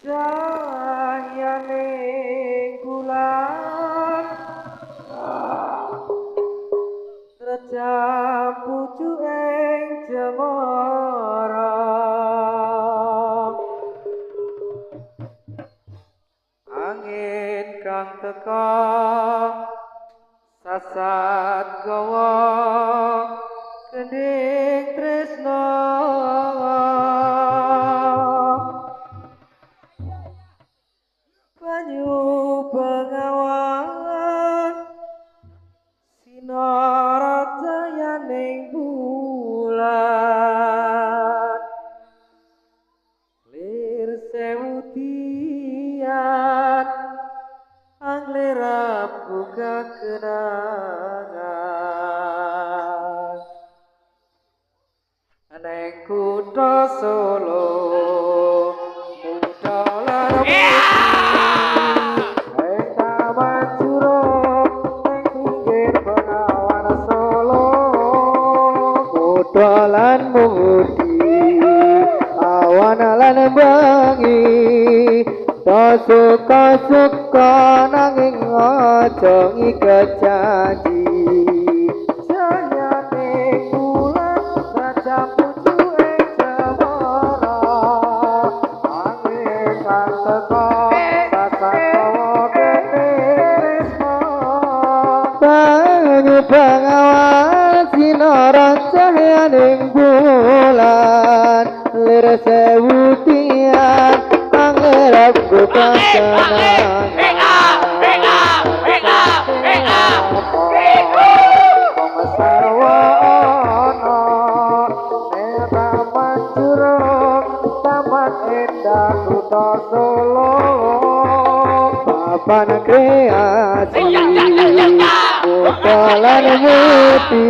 Cahayane bulan terjam pucuking cemara angin kang teka sasat gawa kending tresno banyu bengawan sinar cahayaning bulan lir sewu tian anglera buka kenangan neng kutha Solo muda lan Dolan mudi awan lan bengi to suka nanging aja ngiket janji jayane bulan terjam pucuking cemara angin kang teka sasat gawa kending tresno banyu bengawan sinar cahayaning bulan lir sewu tian anggere buka kenangan sarwa ana ning taman juruk taman indah kutha Solo papan kreasi bukalan muti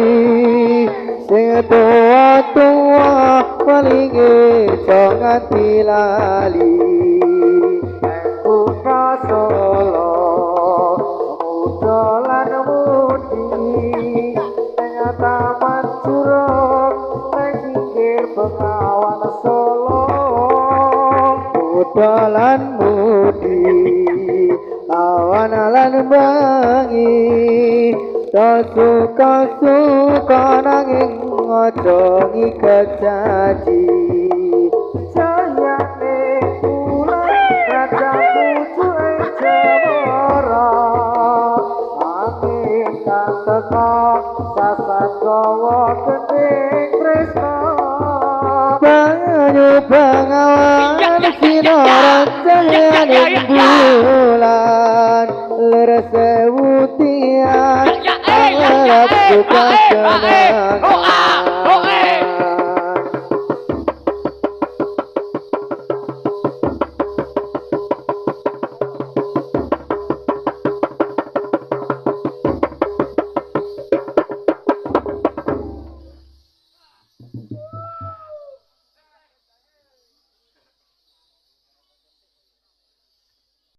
sing tua palinge aja nganti lali kutha Solo muda lan mudi ning taman juruk ning pinggir bengawan Solo budalan mudi awan lan bengi to suka nanging aja ngiket janji jayane bulan terjam pucuking cemara angin kang teka sasat gawa kending tresno banyu bengawan sinar cahayaning bulan lir sewu tian anggere buka kenangan